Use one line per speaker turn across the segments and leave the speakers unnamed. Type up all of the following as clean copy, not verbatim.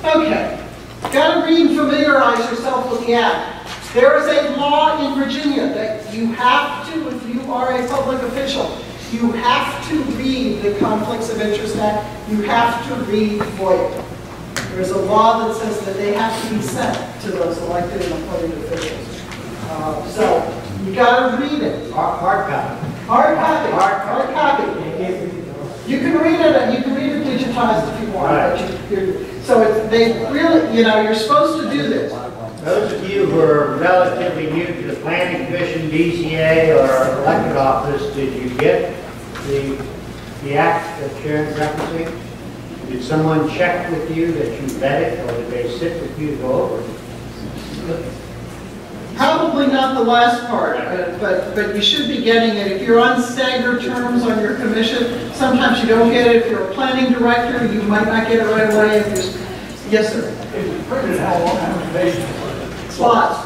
Okay, got to read and familiarize yourself with the Act. There is a law in Virginia that you have to, if you are a public official, you have to read the Conflicts of Interest Act. You have to read FOIA. There's a law that says that they have to be sent to those elected and appointed officials. So you got to read it.
Hard copy.
Hard copy. Hard copy. You can read it, and you can read it digitized if you want. Right. So they really, you know, you're supposed to do this.
Those of you who are relatively new to the Planning Commission, DCA, or elected office, did you get the act that Sharon's referencing? Did someone check with you that you read it, or did they sit with you to go over it?
Probably not the last part, but you should be getting it. If you're on staggered terms on your commission, sometimes you don't get it. If you're a planning director, you might not get it right away. If you're, yes, sir. Slots.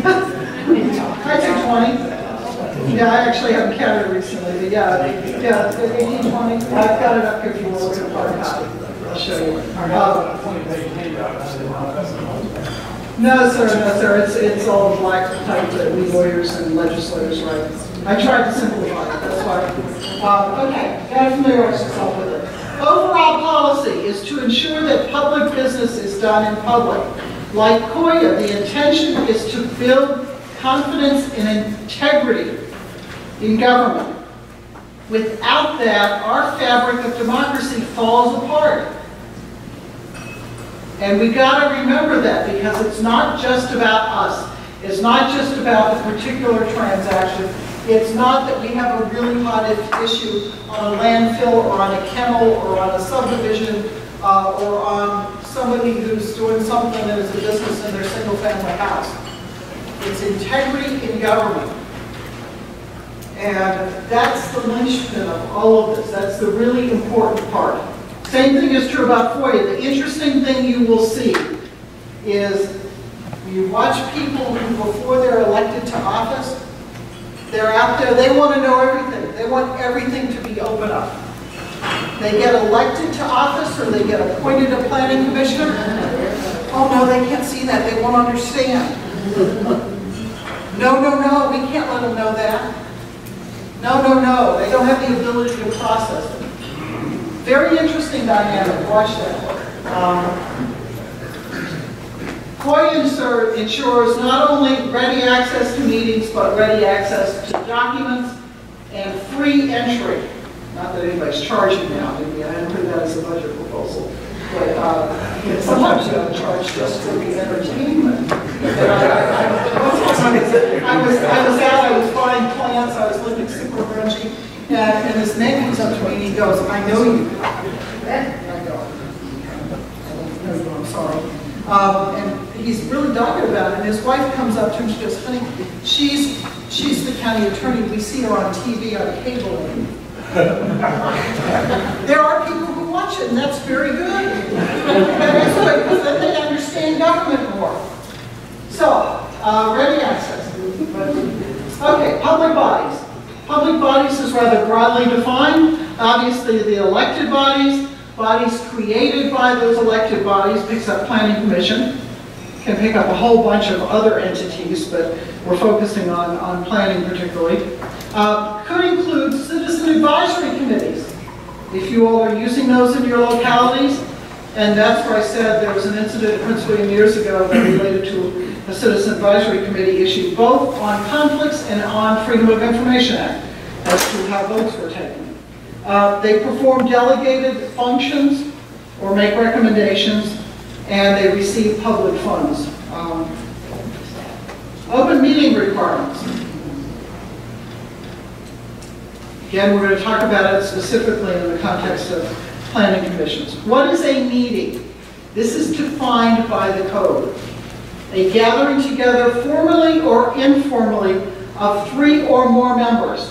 I took 20. Yeah, I actually haven't counted recently, but yeah, 18, 20. I've got it up here if you want to look at a hard copy. I'll show you. No, sir. It's all black type that we lawyers and legislators write. I tried to simplify it. That's why. Okay, got to familiarize yourself with it. Overall policy is to ensure that public business is done in public. Like FOIA, the intention is to build confidence and integrity in government. Without that, our fabric of democracy falls apart. And we've got to remember that, because it's not just about us. It's not just about the particular transaction. It's not that we have a really hot issue on a landfill or on a kennel or on a subdivision or on somebody who's doing something that is a business in their single-family house. It's integrity in government. And that's the linchpin of all of this. That's the really important part. Same thing is true about FOIA. The interesting thing you will see is you watch people who, before they're elected to office, they're out there, they want to know everything. They want everything to be open up. They get elected to office or they get appointed a planning commissioner. Oh no, they can't see that. They won't understand. No, we can't let them know that. No, they don't have the ability to process it. Very interesting dynamic. Watch that. FOIA ensures not only ready access to meetings, but ready access to documents and free entry. Not that anybody's charging now. Maybe I hadn't heard that as a budget proposal. But sometimes you got to charge just for the entertainment. I was buying plants, I was looking super grungy, and this man comes up to me and he goes, "I know you." And I go, "I'm sorry." And he's really dogged about it. And his wife comes up to him, she goes, "Honey, she's the county attorney. We see her on TV on cable." There are people who watch it, and that's very good. That is good, because then they understand government more. So, ready access. Okay, public bodies. Public bodies is rather broadly defined. Obviously, the elected bodies, bodies created by those elected bodies, picks up planning commission, can pick up a whole bunch of other entities, but we're focusing on planning particularly. Could include citizen advisory committees, if you all are using those in your localities. And that's where I said there was an incident in Prince William years ago that related to a citizen advisory committee issue, both on conflicts and on Freedom of Information Act, as to how votes were taken. They perform delegated functions or make recommendations, and they receive public funds. Open meeting requirements. Again, we're going to talk about it specifically in the context of planning commissions. What is a meeting? This is defined by the code. A gathering together formally or informally of 3 or more members.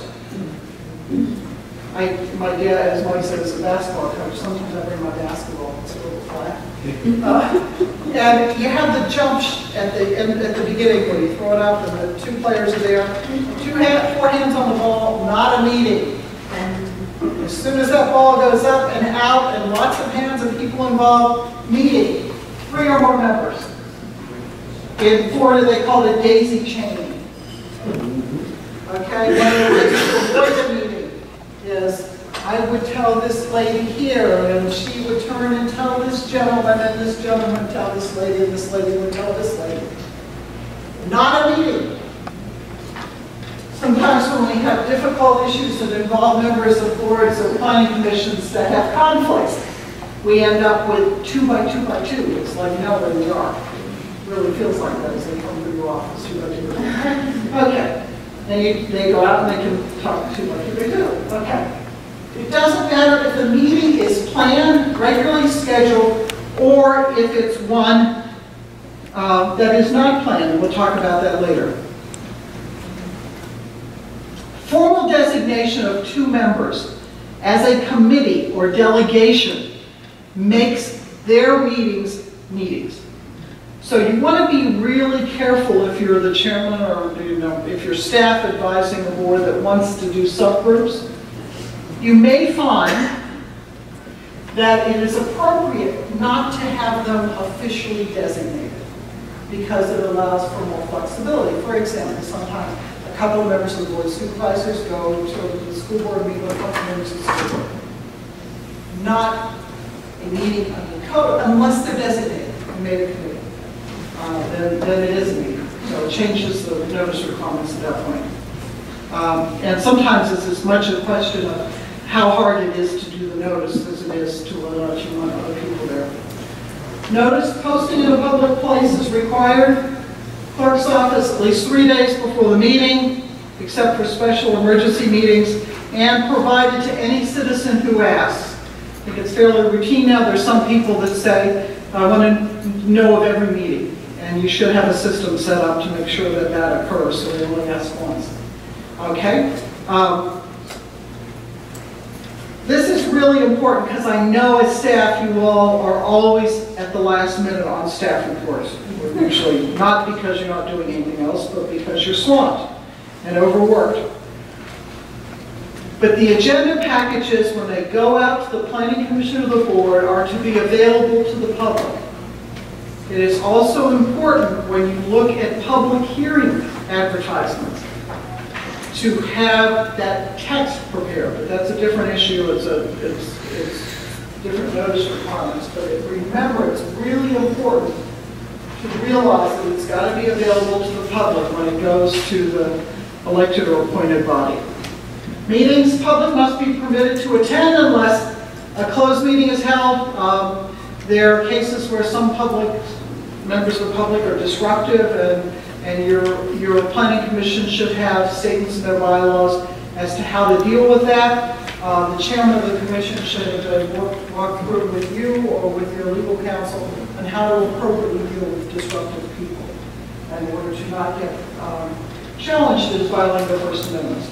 My dad, as Mike said, is a basketball coach. Sometimes I bring my basketball. It's a little flat. And you have the jump at the beginning when you throw it up, and the 2 players are there. 4 hands on the ball, not a meeting. As soon as that ball goes up and out, and lots of hands and people involved, meeting. or more members. In Florida, they call it daisy chaining. Okay, one of the ways to avoid the meeting is I would tell this lady here, and she would turn and tell this gentleman, and this gentleman would tell this lady, and this lady would tell this lady. Not a meeting. Sometimes when we have difficult issues that involve members of boards or planning commissions that have conflicts, we end up with 2 by 2 by 2. It's like hell in New York. It really feels like that as they come to your office, 2 by 2 by 2. Okay. They go out and they can talk 2 by 2 by 2. Okay. It doesn't matter if the meeting is planned, regularly scheduled, or if it's one that is not planned. We'll talk about that later. Formal designation of 2 members as a committee or delegation makes their meetings meetings. So you want to be really careful if you're the chairman or if you're staff advising a board that wants to do subgroups. You may find that it is appropriate not to have them officially designated because it allows for more flexibility. For example, sometimes a couple of members of the board of supervisors go to the school board meeting with a couple of members of the school board. Not a meeting under the code unless they're designated and made a committee. Then it is a meeting. So it changes the notice requirements at that point. And sometimes it's as much a question of how hard it is to do the notice as it is to whether or not you want other people there. Notice posting in a public place is required. Clerk's office at least 3 days before the meeting, except for special emergency meetings, and provided to any citizen who asks. I think it's fairly routine now. There's some people that say, I want to know of every meeting. And you should have a system set up to make sure that that occurs, so they only ask once. Okay? This is really important because I know as staff you all are always at the last minute on staff reports. Usually not because you're not doing anything else, but because you're swamped and overworked. But the agenda packages, when they go out to the Planning Commission or the board, are to be available to the public. It is also important when you look at public hearing advertisements to have that text prepared. But that's a different issue. It's different notice requirements. But remember, it's really important to realize that it's got to be available to the public when it goes to the elected or appointed body. Meetings, public must be permitted to attend unless a closed meeting is held. There are cases where some members of the public are disruptive, and your planning commission should have statements in their bylaws as to how to deal with that. The chairman of the commission should walk through with you or with your legal counsel on how to appropriately deal with disruptive people in order to not get challenged as violating the First Amendment.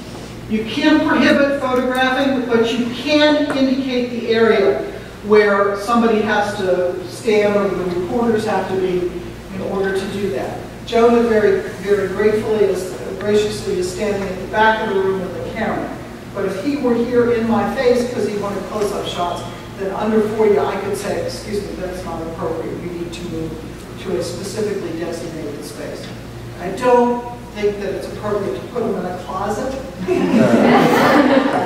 You can't prohibit photographing, but you can indicate the area where somebody has to stand or the reporters have to be in order to do that. Jonah very graciously is standing at the back of the room with the camera. But if he were here in my face because he wanted close-up shots, then under FOIA I could say, excuse me, that's not appropriate. We need to move to a specifically designated space. I don't think that it's appropriate to put them in a closet.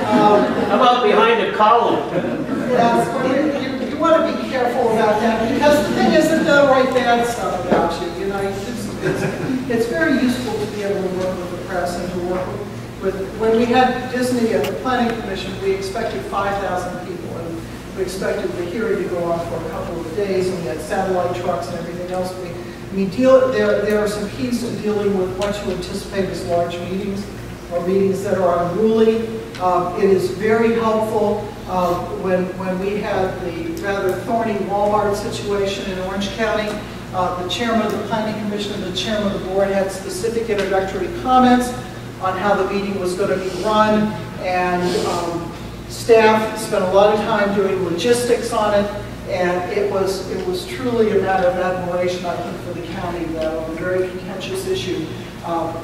How about behind a column?
Yes, well, you want to be careful about that because the thing is that they'll write bad stuff about you. You know, it's very useful to be able to work with the press and to work with. When we had Disney at the Planning Commission, we expected 5,000 people, and we expected the hearing to go on for a couple of days, and we had satellite trucks and everything else. There are some keys to dealing with what you anticipate as large meetings or meetings that are unruly. It is very helpful when we had the rather thorny Walmart situation in Orange County. The chairman of the Planning Commission and the chairman of the board had specific introductory comments on how the meeting was going to be run, and staff spent a lot of time doing logistics on it. And it was truly a matter of admiration, I think, for the county that on a very contentious issue,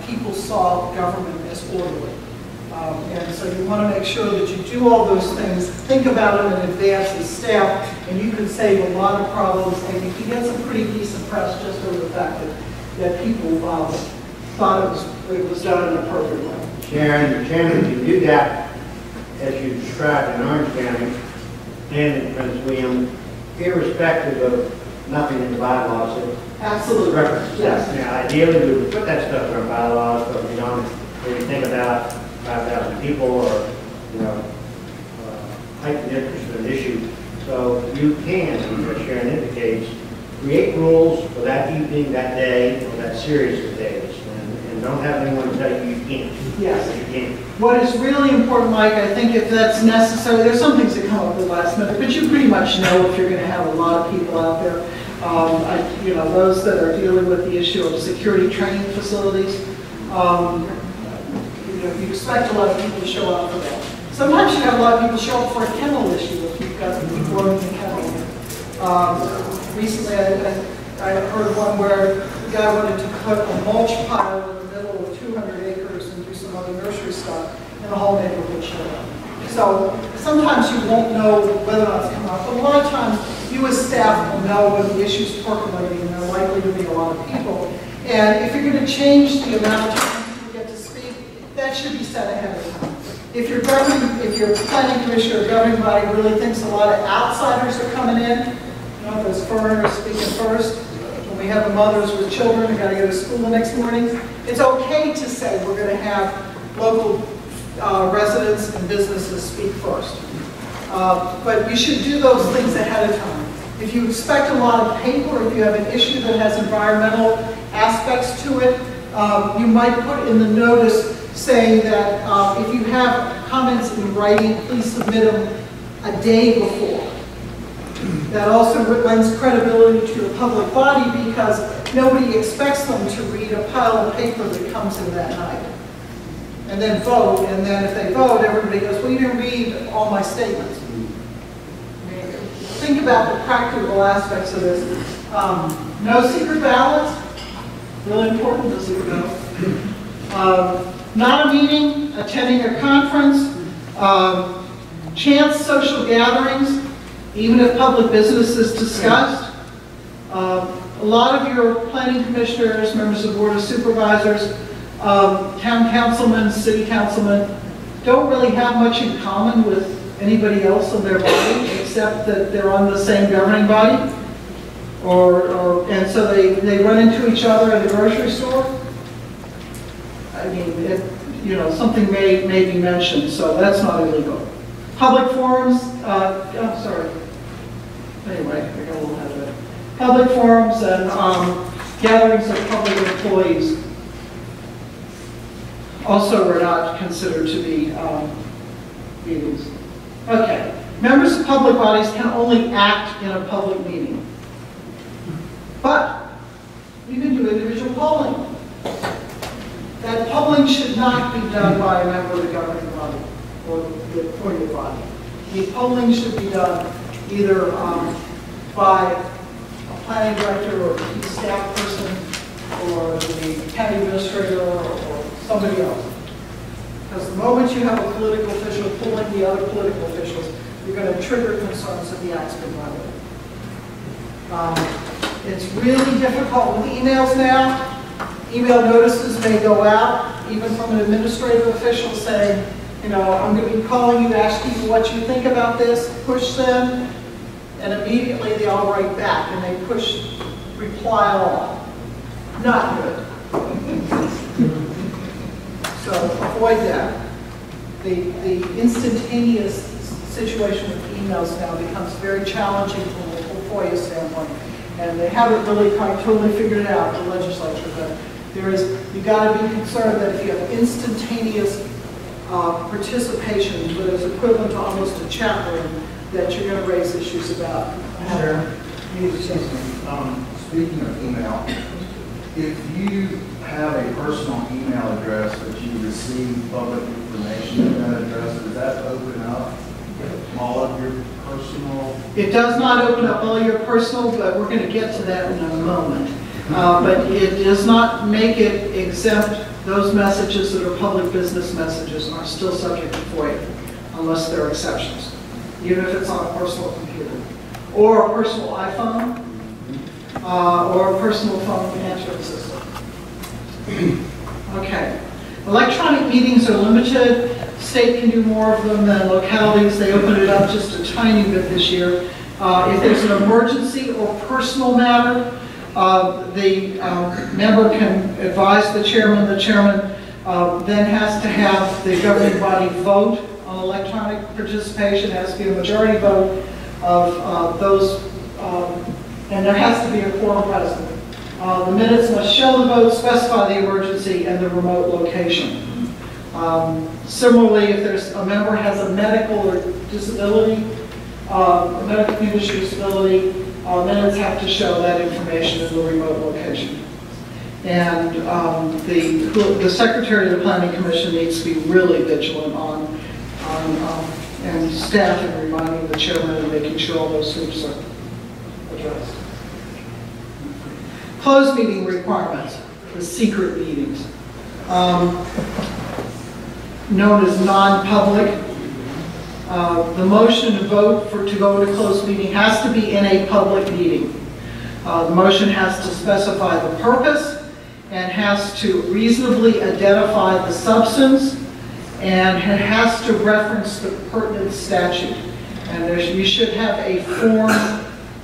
people saw government as orderly. And so you want to make sure that you do all those things, think about them in advance as staff, and you can save a lot of problems, and you can get some pretty decent press just over the fact that people thought it was done in an appropriate way.
Sharon, Chairman, you do that, as you described in Orange County and in Prince William, irrespective of nothing in the bylaws.
Absolutely.
References.
Yes.
Now, ideally, we would put that stuff in our bylaws, but we don't really think about 5,000 people or, heightened interest in an issue. So you can, as Sharon indicates, create rules for that evening, that day, or that series of days. And don't have anyone tell you you can't.
Yes.
You can't.
What is really important, Mike, I think if that's necessary, there's some things that come up at the last minute, but you pretty much know if you're going to have a lot of people out there. Those that are dealing with the issue of security training facilities, you expect a lot of people to show up for that. Sometimes you have a lot of people show up for a kennel issue if you've got people running the kennel. Recently, I heard one where the guy wanted to put a mulch pile in the middle of 200 acres and do some other nursery stuff, and the whole neighborhood showed up. So sometimes you won't know whether or not it's coming up, but a lot of times you as staff will know when the issue's percolating, and there are likely to be a lot of people. And if you're going to change the amount of time people get to speak, that should be set ahead of time. If your planning commission or governing body really thinks a lot of outsiders are coming in, those foreigners speaking first, when we have the mothers with children who got to go to school the next morning, it's okay to say we're going to have local residents and businesses speak first. But you should do those things ahead of time. If you expect a lot of paper, if you have an issue that has environmental aspects to it, you might put in the notice saying that if you have comments in writing, please submit them a day before. That also lends credibility to the public body because nobody expects them to read a pile of paper that comes in that night and then vote. And then if they vote, everybody goes, well, you didn't read all my statements. Think about the practical aspects of this. No secret ballots, really important, as you know. Not a meeting, attending a conference, chance social gatherings, even if public business is discussed. A lot of your planning commissioners, members of the board of supervisors, town councilmen, city councilmen, don't really have much in common with anybody else in their body, except that they're on the same governing body, and so they run into each other at the grocery store. I mean, something may be mentioned, so that's not illegal. Public forums, Anyway, I got a little ahead of it. Public forums and gatherings of public employees also were not considered to be meetings. Okay, members of public bodies can only act in a public meeting. But you can do individual polling. That polling should not be done by a member of the governing body or the appointed body. The polling should be done either by a planning director or a key staff person or the county administrator or somebody else. Because the moment you have a political official pulling the other political officials, you're going to trigger concerns that the act's been violated. It's really difficult with emails now. Email notices may go out, even from an administrative official saying, I'm going to be calling you, asking you what you think about this, push them, and immediately they all write back and they push reply all. Not good. So avoid that. The instantaneous situation with emails now becomes very challenging from a FOIA standpoint. And they haven't really quite totally figured it out, the legislature, but you've got to be concerned that if you have instantaneous participation, where it's equivalent to almost a chat room, that you're going to raise issues about.
Sure. Speaking of email, if you have a personal email address that you receive public information at that address, does that open up all of your personal?
It does not open up all your personal, but we're going to get to that in a moment. But it does not make it exempt. Those messages that are public business messages are still subject to FOIA, unless there are exceptions, even if it's on a personal computer, or a personal iPhone, or a personal phone answering system. Okay. Electronic meetings are limited. State can do more of them than localities. They opened it up just a tiny bit this year. If there's an emergency or personal matter, the member can advise the chairman. The chairman then has to have the governing body vote on electronic participation. It has to be a majority vote of those, and there has to be a quorum present. The minutes must show the vote, specify the emergency, and the remote location. Similarly, if there's a member has a medical or disability, a medical condition or disability, minutes have to show that information in the remote location. And the secretary of the planning commission needs to be really vigilant on and staff and reminding the chairman and making sure all those hoops are addressed. Closed meeting requirements, the secret meetings, known as non-public. The motion to vote to go into closed meeting has to be in a public meeting. The motion has to specify the purpose and has to reasonably identify the substance, and it has to reference the pertinent statute. And you should have a form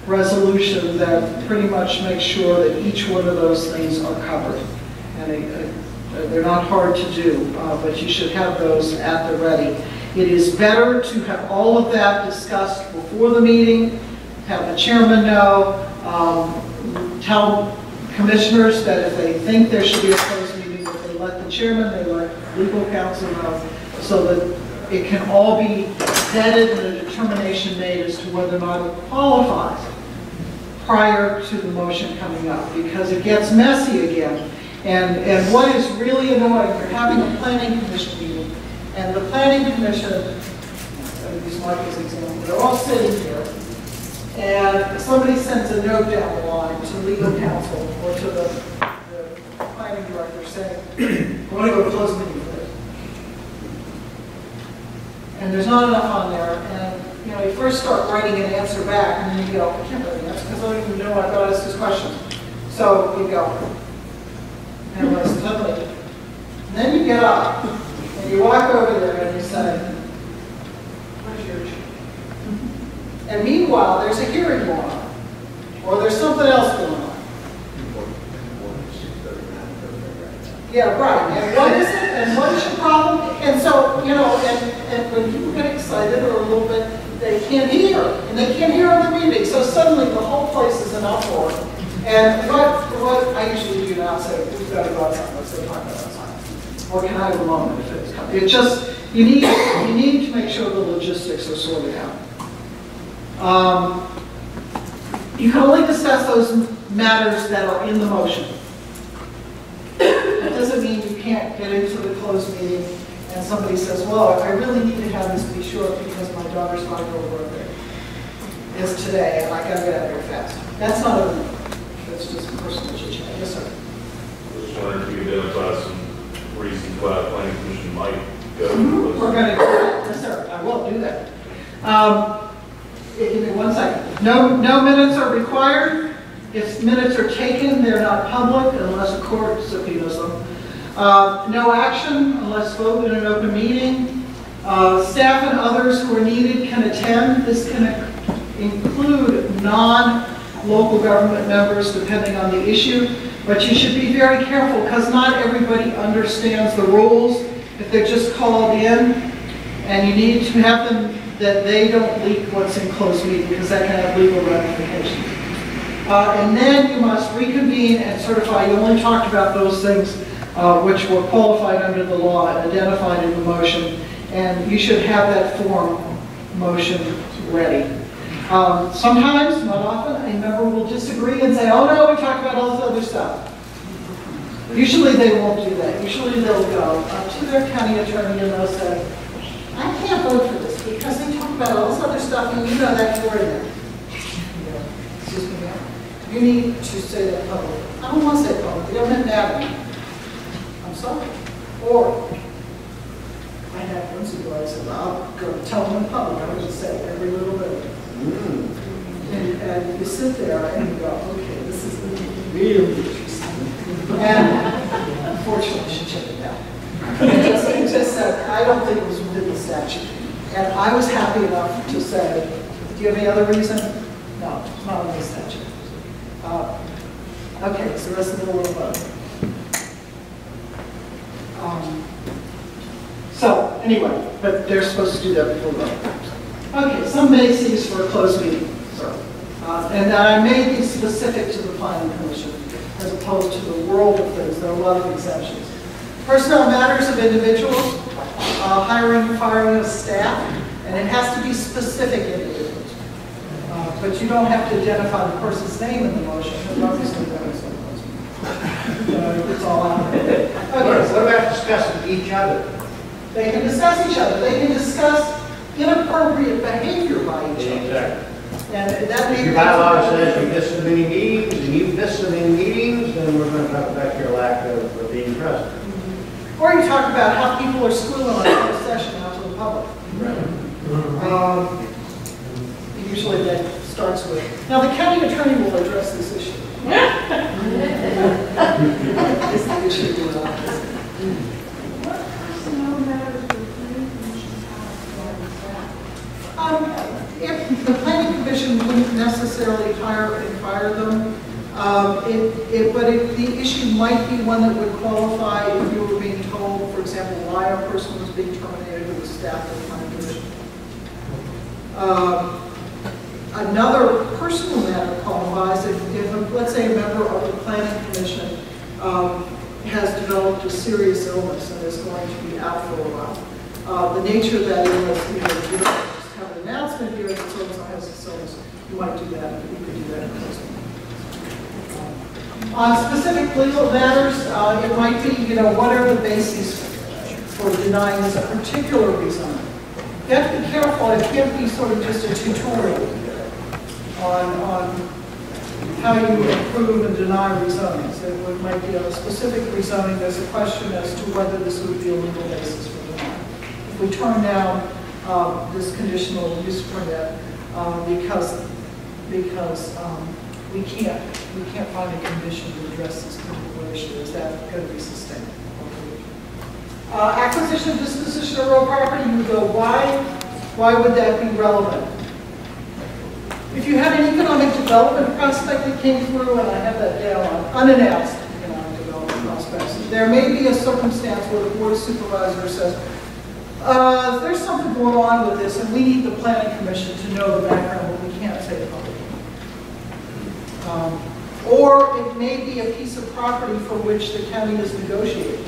resolution that pretty much makes sure that each one of those things are covered. And they're not hard to do, but you should have those at the ready. It is better to have all of that discussed before the meeting, have the chairman know, tell commissioners that if they think there should be a closed meeting, that they let the chairman, they let legal counsel know, so that it can all be vetted and a determination made as to whether or not it qualifies prior to the motion coming up, because it gets messy again. And what is really annoying, you're having a planning commission meeting, and the planning commission, I'm going to use Mike as an example, they're all sitting here, and somebody sends a note down the line to legal counsel or to the planning director saying, I want to go to closed meeting for this. And there's not enough on there, and you know, you first start writing an answer back, and then you go, I can't write an answer because I don't even know I've got to ask this question. So you go. And then you get up, and you walk over there, and you say, where's your issue? And meanwhile, there's a hearing going on, or there's something else going on. Yeah, right. And what is it? And what is your problem? And so, you know, and when people get excited or a little bit, they can't hear, and they can't hear other meetings. So suddenly the whole place is an uproar. And what I usually do now is say, we've got to go outside, let's go talk about outside. Or can I have a moment if it's coming? It's just, you need to make sure the logistics are sorted out. You can only discuss those matters that are in the motion. That doesn't mean you can't get into the closed meeting and somebody says, well, I really need to have this be short because my daughter's 5-year-old birthday is today and I got to get out of here fast. That's not a, that's just personal chit-chat. Yes, sir.
I was just wondering if you could identify some reasons why the planning commission might go.
We're going to do that. Yes, sir. I will do that. Give me 1 second. No minutes are required. If minutes are taken, they're not public unless a court subpoenas them. No action unless voted in an open meeting. Staff and others who are needed can attend. This can include non-local government members depending on the issue. But you should be very careful because not everybody understands the rules. If they're just called in, and you need to have them that they don't leak what's in closed meeting because that can have legal ramifications. And then you must reconvene and certify you only talked about those things which were qualified under the law and identified in the motion. And you should have that form motion ready. Sometimes, not often, a member will disagree and say, oh no, we talked about all this other stuff. Usually they won't do that. Usually they'll go to their county attorney and they'll say, I can't vote for this because they talk about all this other stuff and you know that you're in there. Excuse me, ma'am. You need to say that publicly. I don't want to say it publicly, I meant badly. I'm sorry. Or, I had one supervisor said, I'll go tell them in public, I'm going to say every little bit. And you sit there and you go, okay, this is really interesting. And unfortunately, she checked it out. It just said, I don't think it was within the statute. And I was happy enough to say, do you have any other reason? No, it's not in the statute. Okay, so that's the little vote. So anyway, but they're supposed to do that before vote. Okay, some bases for a closed meeting, sir. And I made these specific to the Planning Commission as opposed to the world of things. There are a lot of exemptions. Personnel matters of individuals, hiring and firing of staff, and it has to be specific individuals. But you don't have to identify the person's name in the motion, because obviously that is the motion. It's all out there. Okay,
What about discussing each other?
they can discuss each other. They can discuss inappropriate behavior by each other.
Exactly.
And that may
Your bylaw says you missed so many meetings, and you've missed so many meetings, then we're going to talk about your lack of being present.
Or you talk about how people are squealing on a session out to the public. Usually that starts with, now the county attorney will address this issue. It's the issue with office. If the planning commission wouldn't necessarily hire and fire them, but the issue might be one that would qualify if you were being told, for example, why a person was being terminated who was staff of the planning commission. Another personal matter qualifies if let's say, a member of the planning commission has developed a serious illness and is going to be out for a while. The nature of that illness, you don't just have an announcement here that so-and-so has this illness. You might do that, you could do that in person. On specific legal matters, it might be, what are the bases for denying a particular reason? You have to be careful, it can't be sort of just a tutorial on how you approve and deny rezonings. It might be a specific rezoning. There's a question as to whether this would be a legal basis for denying. If we turn down this conditional use permit because we can't find a condition to address this particular issue, is that going to be sustained? Acquisition, disposition of real property, you would go, why would that be relevant? If you had an economic development prospect that came through, and I have that down on unannounced economic development prospects, there may be a circumstance where the Board of Supervisors says, there's something going on with this, and we need the Planning Commission to know the background, but we can't say it publicly. Or it may be a piece of property for which the county is negotiating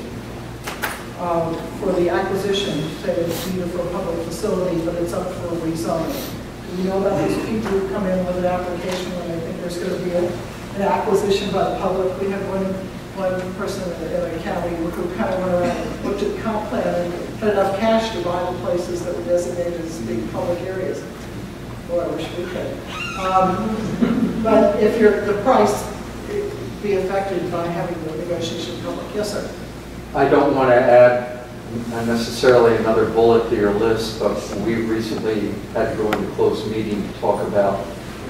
for the acquisition, say it's either for a public facility, but it's up for rezoning. You know about those people who come in with an application when they think there's going to be an acquisition by the public. We had one person in the county who kind of went around and looked at the comp plan and had enough cash to buy the places that were designated as big public areas. Boy, I wish we could. But if the price be affected by having the negotiation public. Yes, sir.
I don't want to add necessarily another bullet to your list, but we recently had to go into closed meeting to talk about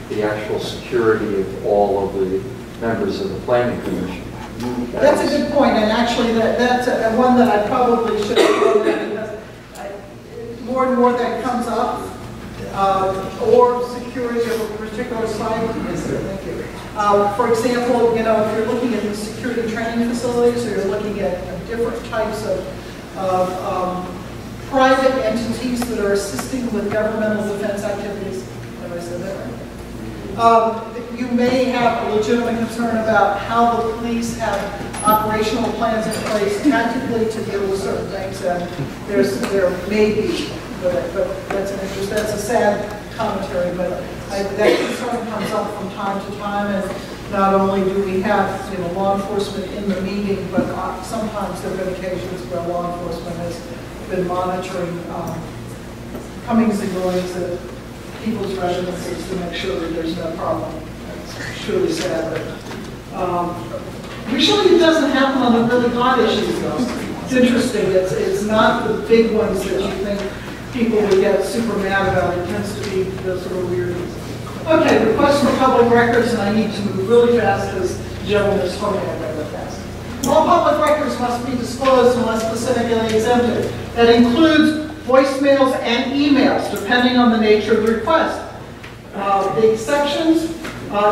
the actual security of all of the members of the Planning Commission.
That's a good point, and actually that's one that I probably should have thrown in, because more and more that comes up, or security of a particular site. Yes, sir. Thank you. For example, if you're looking at the security training facilities, or you're looking at different types of private entities that are assisting with governmental defense activities. Have I said that right? You may have a legitimate concern about how the police have operational plans in place tactically to deal with certain things, and there may be, but that's an interest. That's a sad commentary, but that concern comes up from time to time, and not only do we have law enforcement in the meeting, but sometimes there have been occasions where law enforcement has been monitoring comings and goings at people's residences to make sure that there's no problem. It's truly sad. But Usually it doesn't happen on the really hot issues though. It's interesting, it's not the big ones that you think people would get super mad about. It tends to be the sort of weird ones. Okay, request for public records, and I need to move really fast because the gentleman is told me I better fast. All public records must be disclosed unless specifically exempted. That includes voicemails and emails, depending on the nature of the request. The exceptions,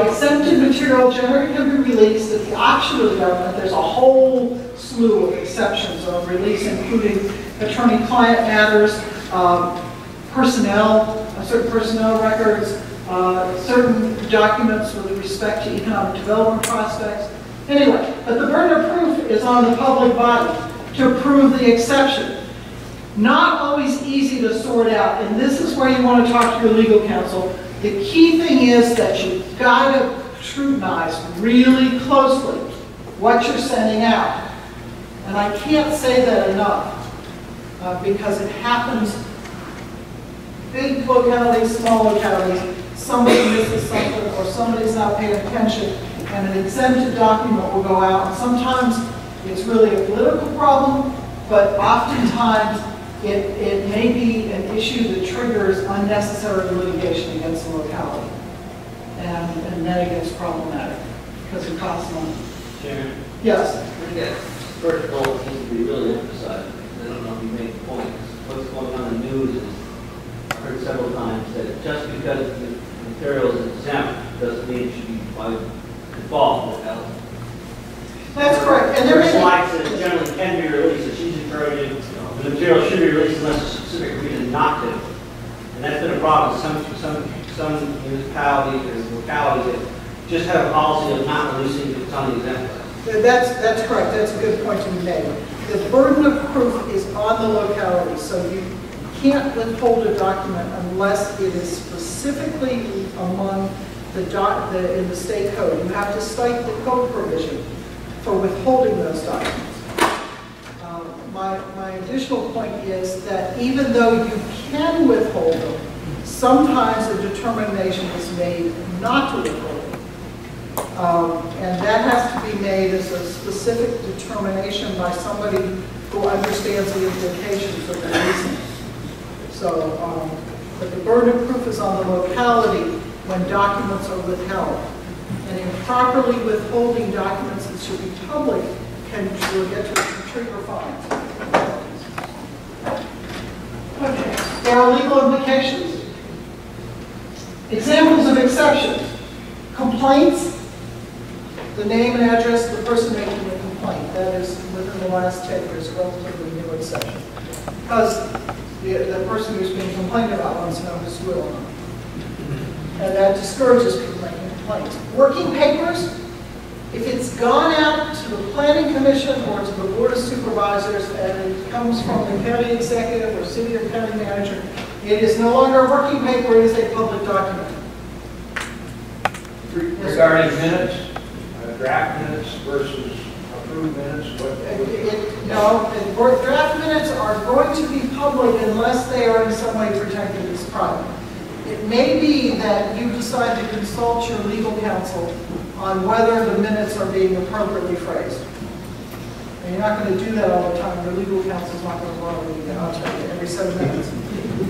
exempted material generally can be released at the option of the government. There's a whole slew of exceptions on release, including attorney-client matters, certain personnel records, certain documents with respect to economic development prospects. Anyway, but the burden of proof is on the public body to prove the exception. Not always easy to sort out, and this is where you want to talk to your legal counsel. The key thing is that you've got to scrutinize really closely what you're sending out. And I can't say that enough because it happens, big localities, small localities, somebody misses something or somebody's not paying attention and an exempted document will go out. And sometimes it's really a political problem, but oftentimes it may be an issue that triggers unnecessary litigation against the locality. And then it gets problematic because it costs money.
Sharon?
Yes?
I think that first of all needs to be really emphasized. I don't know if you made the point. What's going on in the news is, I've heard several times that just because the material is exempt doesn't mean it should be by default withheld.
That's correct. And there
There are
may
slides that generally can be released, that she's encouraging, the material should be released unless there's a specific reason not to. And that's been a problem. Some municipalities or localities that just have a policy of not releasing if it's on the exempt list.
That's correct. That's a good point to be made. The burden of proof is on the locality, so you can't withhold a document unless it is specifically among in the state code. You have to cite the code provision for withholding those documents. My additional point is that even though you can withhold them, sometimes a determination is made not to withhold them. And that has to be made as a specific determination by somebody who understands the implications of the reason. So, but the burden of proof is on the locality when documents are withheld. And improperly withholding documents that should be public will get to trigger fines. Okay, there are legal implications. Examples of exceptions. Complaints, the name and address of the person making the complaint. That is within the last 10 years, a relatively new exception. Because the person who's being complained about wants to know who's real or not. And that discourages people making complaints. Working papers, if it's gone out to the Planning Commission or to the Board of Supervisors and it comes from the county executive or city or county manager, it is no longer a working paper, it is a public document.
Regarding minutes, draft minutes versus approved minutes,
No, draft minutes are going to be public unless they are in some way protected as private. It may be that you decide to consult your legal counsel on whether the minutes are being appropriately phrased. And you're not going to do that all the time. Your legal counsel is not going to bother you, I'll tell you, every 7 minutes.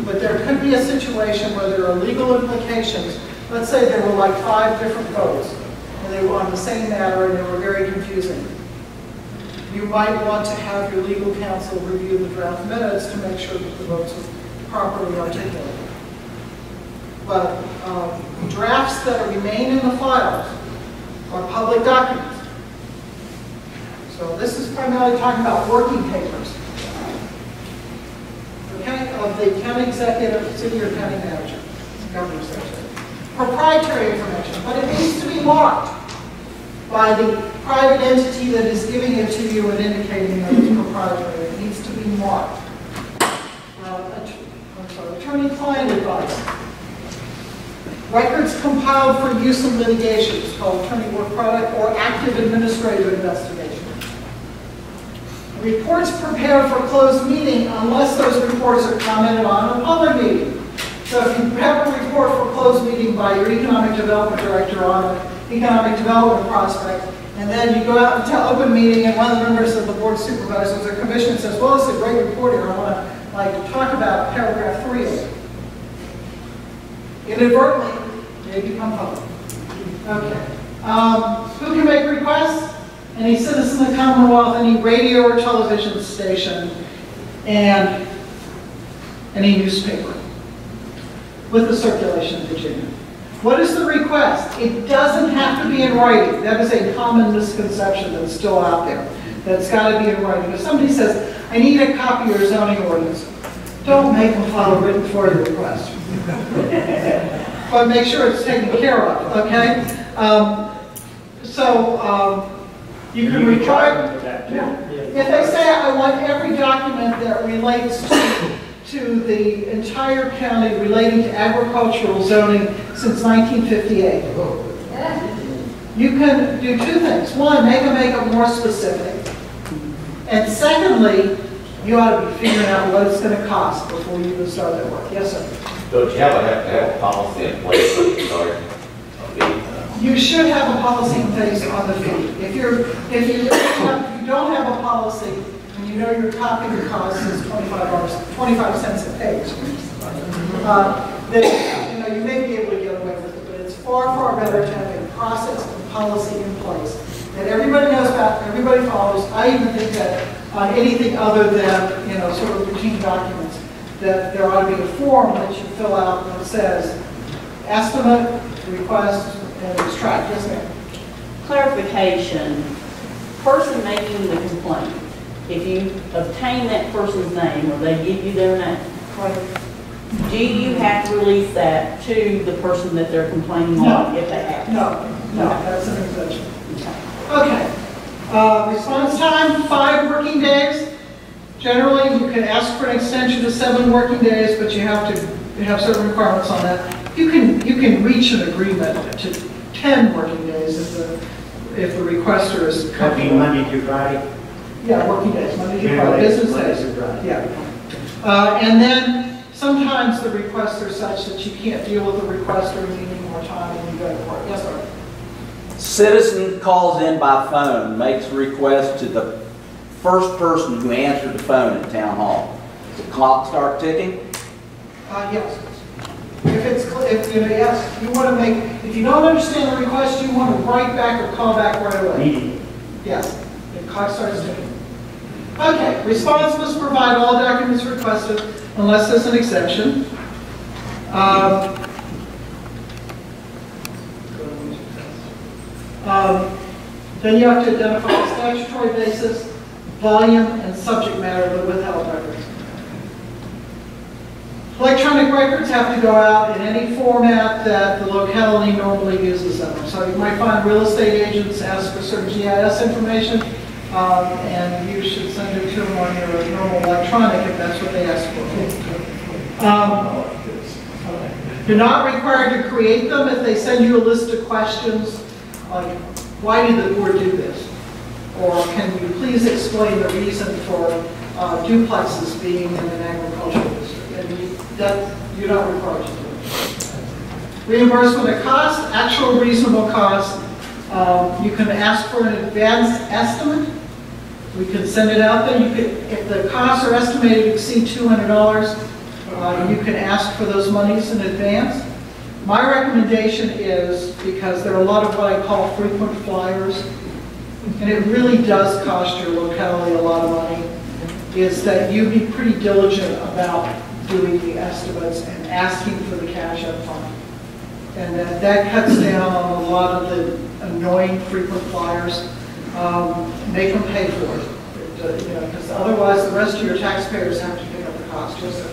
But there could be a situation where there are legal implications. Let's say there were like 5 different votes, and they were on the same matter, and they were very confusing. You might want to have your legal counsel review the draft minutes to make sure that the votes are properly articulated. But drafts that remain in the files are public documents. So this is primarily talking about working papers, okay, of the county executive, city or county manager, governor's secretary. Proprietary information, but it needs to be marked by the private entity that is giving it to you and indicating that it's proprietary. It needs to be marked. Attorney-client advice. Records compiled for use in litigation is called attorney work product or active administrative investigation. Reports prepared for closed meeting unless those reports are commented on in a public meeting. So if you have a report for closed meeting by your economic development director on an economic development prospect, And then you go out and tell open meeting, and one of the members of the board of supervisors or commission says, well, this is a great report here. I want to talk about paragraph 3 of it. Inadvertently, they become public. Okay. Who can make requests? Any citizen of the Commonwealth, any radio or television station, and any newspaper with the circulation of Virginia. What is the request? It doesn't have to be in writing. That is a common misconception that's still out there, that it's got to be in writing. If somebody says, I need a copy of your zoning ordinance, don't make them file a written FOIA request. But make sure it's taken care of, okay? You can require, if they say, I want every document that relates to the entire county relating to agricultural zoning since 1958. You can do 2 things. One, make it more specific. And secondly, you ought to be figuring out what it's going to cost before you even start that work. Yes, sir?
Don't you have to have a policy in place when you start a fee?
You should have a policy in place on the fee. If you don't have a policy, and you know your copy cost is $25 cents a page, then you may be able to get away with it. But it's far, far better to have a process and policy in place that everybody knows about, everybody follows. I even think that on anything other than sort of routine documents, that there ought to be a form that you fill out that says estimate, request, and it's tracked. Yes, ma'am.
Clarification. Person making the complaint, if you obtain that person's name or they give you their name, do you have to release that to the person that they're complaining on if they have?
No, that's an exemption. Okay. Response time, 5 working days. Generally, you can ask for an extension to 7 working days, but you have to have certain requirements on that. You can reach an agreement to 10 working days if the requester is
Copy Monday through Friday?
Yeah, working days, Monday through Friday, business days. Yeah. And then sometimes the requests are such that you can't deal with the requester and you need more time and you go to court. Yes, sir?
Citizen calls in by phone, makes a request to the first person who answered the phone at town hall. Does the clock start ticking?
Yes. Yes, you want to if you don't understand the request, you want to write back or call back right away. Yes, the clock starts ticking. Okay, response must provide all documents requested unless there's an exception. Then you have to identify the statutory basis, volume, and subject matter of the withheld records. Electronic records have to go out in any format that the locality normally uses them. So you might find real estate agents ask for certain GIS information, and you should send it to them on your normal electronic if that's what they ask for. You're not required to create them if they send you a list of questions, like, why did the board do this? Or can you please explain the reason for duplexes being in an agricultural district? And you're not required to do it. Reimbursement of cost, actual reasonable cost. You can ask for an advanced estimate. We can send it out there. If the costs are estimated to exceed $200, you can ask for those monies in advance. My recommendation is, because there are a lot of what I call frequent flyers, and it really does cost your locality a lot of money, is that you be pretty diligent about doing the estimates and asking for the cash up front. And that cuts down on a lot of the annoying frequent flyers. Make them pay for it. Because otherwise the rest of your taxpayers have to pick up the cost. Yes, sir?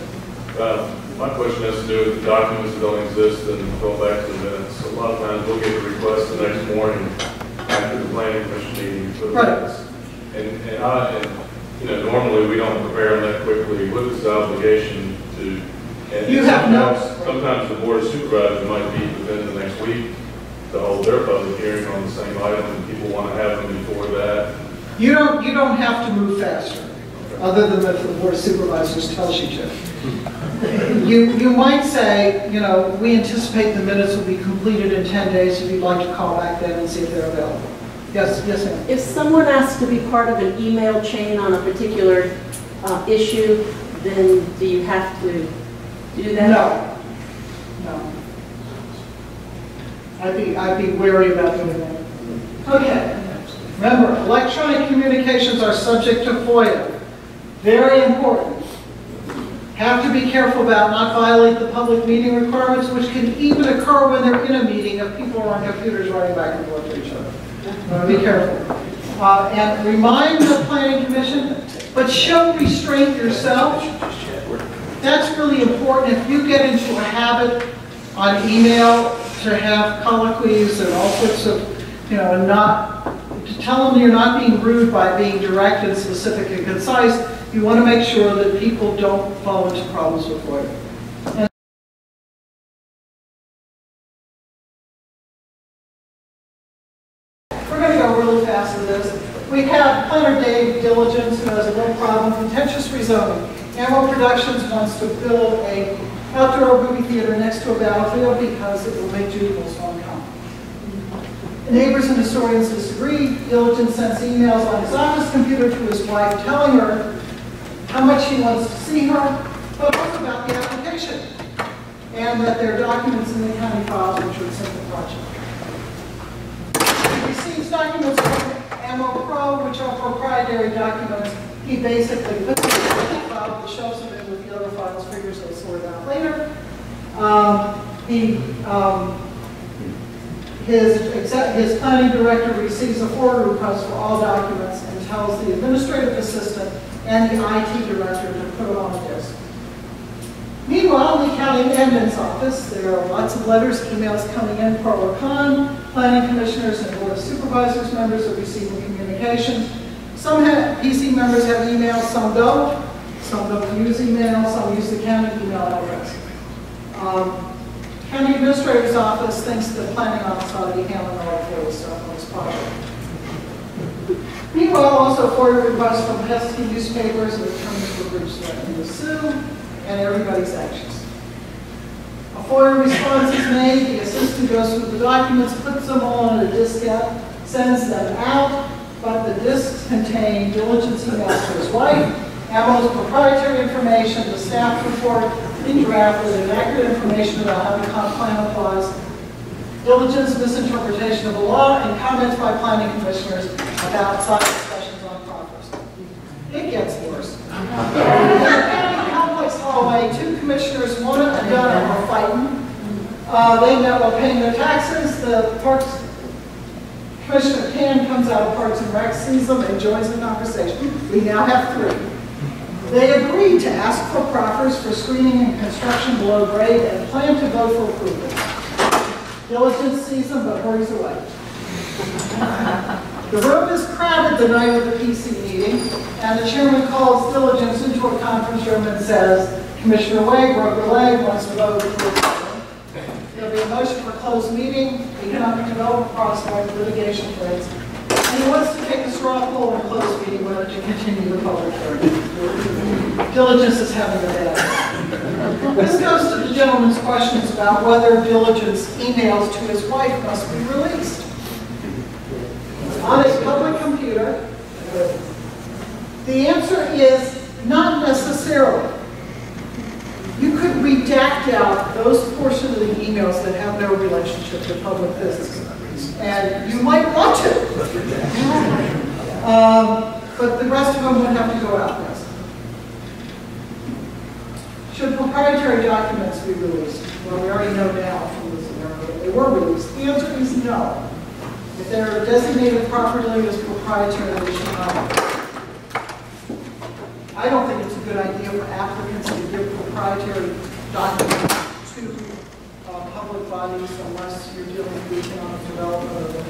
My question has to do with documents that don't exist and going back to the minutes. A lot of times we'll get a request the next morning after the planning commission meeting for the minutes. And normally we don't prepare them that quickly. What is the obligation to? Sometimes the board of supervisors might be within the next week to hold their public hearing on the same item, and people want to have them before that.
You don't have to move faster, other than if the board of supervisors tells you to. You might say, we anticipate the minutes will be completed in 10 days if you'd like to call back then and see if they're available. Yes, yes, ma'am.
If someone asks to be part of an email chain on a particular issue, then do you have to do that?
No. No. I'd be wary about doing that. Okay. Remember, electronic communications are subject to FOIA. Very important. Have to be careful about not violate the public meeting requirements, which can even occur when they're in a meeting if people are on computers running back and forth to each other. Be careful. And remind the Planning Commission, but show restraint yourself. That's really important. If you get into a habit on email to have colloquies and all sorts of, and not, to tell them you're not being rude by being direct and specific and concise, you want to make sure that people don't fall into problems with FOIA. We're going to go really fast with this. We have Planner Dave Diligence, who has a no problem, contentious rezoning. Ammo Productions wants to build a outdoor movie theater next to a battlefield because it will make juveniles want to come. Neighbors and historians disagree. Diligence sends emails on his office computer to his wife telling her how much he wants to see her, but also about the application, and that there are documents in the county files which would sink the project. He receives documents from Ammo Pro, which are proprietary documents. He basically puts it in the file, but shoves them in with the other files, figures they'll sort out later. His planning director receives a FOIA request for all documents and tells the administrative assistant and the IT director to put it on a disk. Meanwhile, in the county admin's office, there are lots of letters, emails coming in, pro or con. Planning commissioners and board of supervisors members are receiving communications. Some PC members have emails, some don't. Some don't use email, some use the county email address. County Administrator's Office thinks the planning office ought to be handling all FOIA stuff on this project. Meanwhile, also FOIA requests from pesky newspapers and attorneys for groups threatening to sue, and everybody's anxious. A FOIA response is made, the assistant goes through the documents, puts them all on a diskette, sends them out, but the disks contain diligence emails to his wife, Ammo's proprietary information, the staff report, in draft with inaccurate information about how the comp plan applies, diligence, misinterpretation of the law, and comments by planning commissioners about side discussions on proffers. It gets worse. In the county complex hallway, two commissioners, one and another, are fighting. They met while paying their taxes. The Parks Commissioner Pan comes out of Parks and Rec, sees them, and joins the conversation. We now have three. They agreed to ask for proffers for screening and construction below grade and plan to vote for approval. Diligence sees them but hurries away. The room is crowded the night of the PC meeting, and the chairman calls Diligence into a conference room and says, Commissioner Wade broke her leg, wants to vote for approval. There'll be a motion for closed meeting, economic development prospect, litigation threats. And he wants to take a straw poll in closed meeting whether to continue the public hearing. Diligence is having a day. This goes to the gentleman's questions about whether Diligence emails to his wife must be released. On a public computer, the answer is not necessarily. You could redact out those portions of the emails that have no relationship to public business. And you might want to. But the rest of them would have to go out next. Should proprietary documents be released? Well, we already know now from this scenario that they were released. The answer is no. If they're designated properly as proprietary, they should not. I don't think it's a good idea for applicants to give proprietary documents to public bodies unless you're dealing with the economic development or the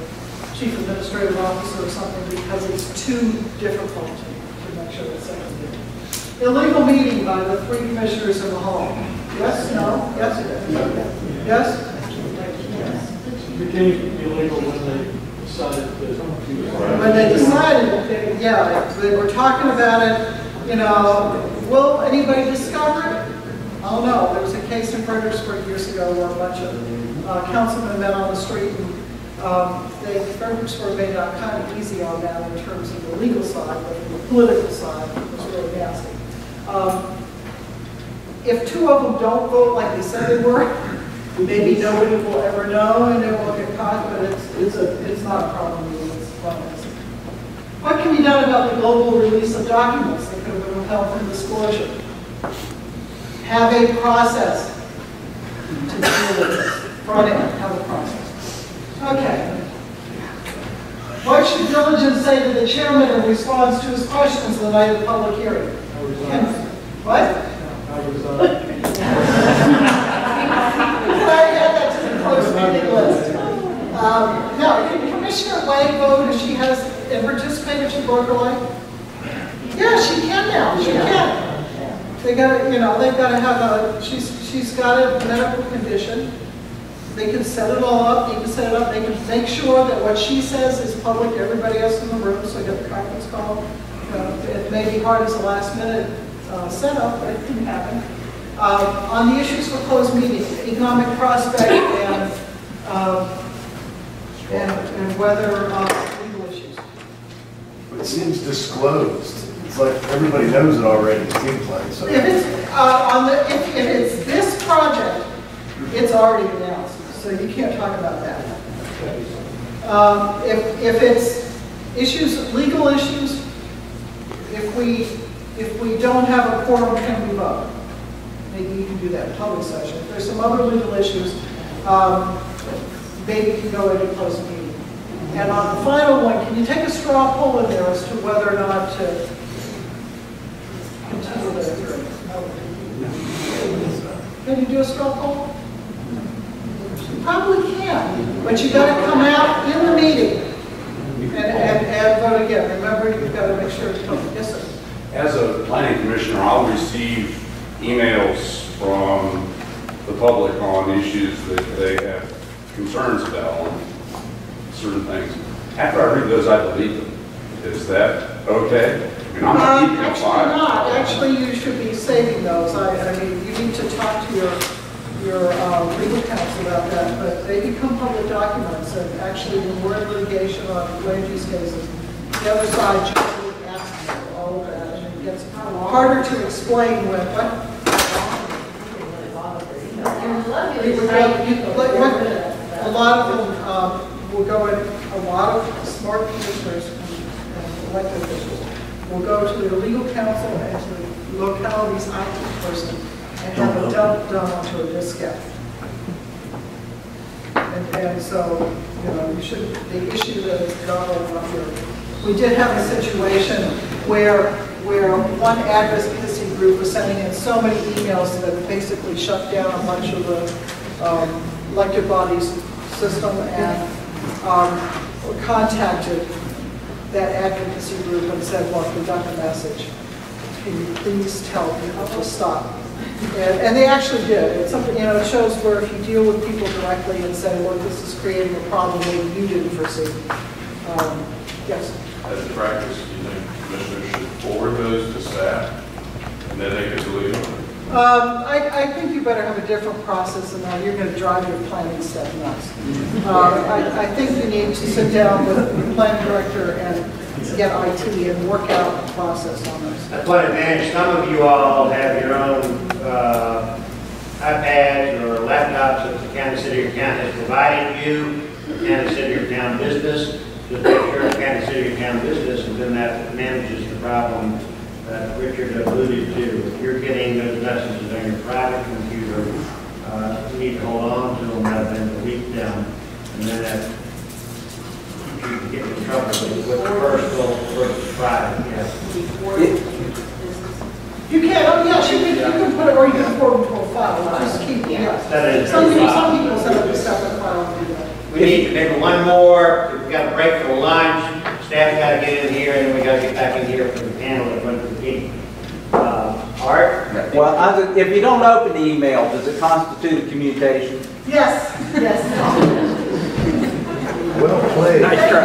chief administrative officer or something, because it's too difficult to make sure it's safe. Illegal meeting by the three commissioners in the hall. Yes? No? Yes? Yes?
It became illegal when they decided to.
When they decided, yeah, they were talking about it, will anybody discover it? I don't know. There was a case in Fredericksburg years ago where a bunch of councilmen met on the street and They sort of made it kind of easy on that in terms of the legal side, but the political side was really nasty. If two of them don't vote like they said they were, maybe nobody will ever know and they won't get caught, but it's not a problem. It's fun. What can be done about the global release of documents that could have been withheld from disclosure? Have a process to deal with this. Front end, have a process. Okay. What should diligence say to the chairman in response to his questions the night of the public hearing? What? I add that to the closed meeting list. Now, can Commissioner Wade vote if she has and participate if she broke her leg? Yeah, she can now. She can. They got to, they've got to have a. She's got a medical condition. They can set it all up. They can set it up. They can make sure that what she says is public to everybody else in the room. So you get the conference call. It may be hard as a last minute setup, but it can happen. On the issues for closed meeting, economic prospect and whether legal issues.
It seems disclosed. It's like everybody knows it already, it seems like. So.
If it's, if it's this project, it's already announced, so you can't talk about that. If it's issues, legal issues, if we don't have a quorum, can we vote? Maybe you can do that in public session. If there's some other legal issues, maybe you can go into closed meeting. And on the final one, can you take a straw poll in there as to whether or not to continue the hearing? Can you do a straw poll? You probably can, but you got to come out in the meeting and vote again. Remember, you've got to make sure it's public. Yes, sir.
As a planning commissioner, I'll receive emails from the public on issues that they have concerns about on certain things. After I read those, I delete them. Is that okay? I mean, I'm not keeping a file.
Actually not. Actually, you should be saving those. I mean, you need to talk to your legal counsel about that, but they become public documents, and actually when we're in litigation on land use cases, the other side generally asks for all of that, and it gets harder to explain when, a lot of them will go in, a lot of smart commissioners and elected officials will go to their legal counsel and to the locality's IT person and have it done onto a diskette. And so, you should, the issue that is going on here. We did have a situation where one advocacy group was sending in so many emails that it basically shut down a bunch of the elected bodies system and contacted that advocacy group and said, look, we got the message. Can you please tell people to stop? And they actually did. It's something, it shows where if you deal with people directly and say, look, this is creating a problem maybe you didn't foresee. Yes?
As a practice, do you think commissioners should forward those to staff and then they can delete them?
I think you better have a different process than that. You're going to drive your planning staff nuts. I think you need to sit down with the planning director and get IT and work out the process on this.
That's one advantage. Some of you all have your own iPads or laptops that the county, city, or town has provided you, the county, city, or town business. Just make sure the county, city, or town business, and then that manages the problem that Richard alluded to. If you're getting those messages on your private computer, you need to hold on to them rather than delete them, and then that you can get in trouble with personal versus private. Yeah.
You can, oh yes, you can put it, or you can forward to a file, just keep it. Yeah. Some people set up a separate file and do that.
We need to maybe one more. We've got a break for lunch. Staff got to get in here, and then we got to get back in here for the panel that went to the meeting. Art?
Well, if you don't open the email, does it constitute a communication?
Yes, yes.
Well played.
Nice try.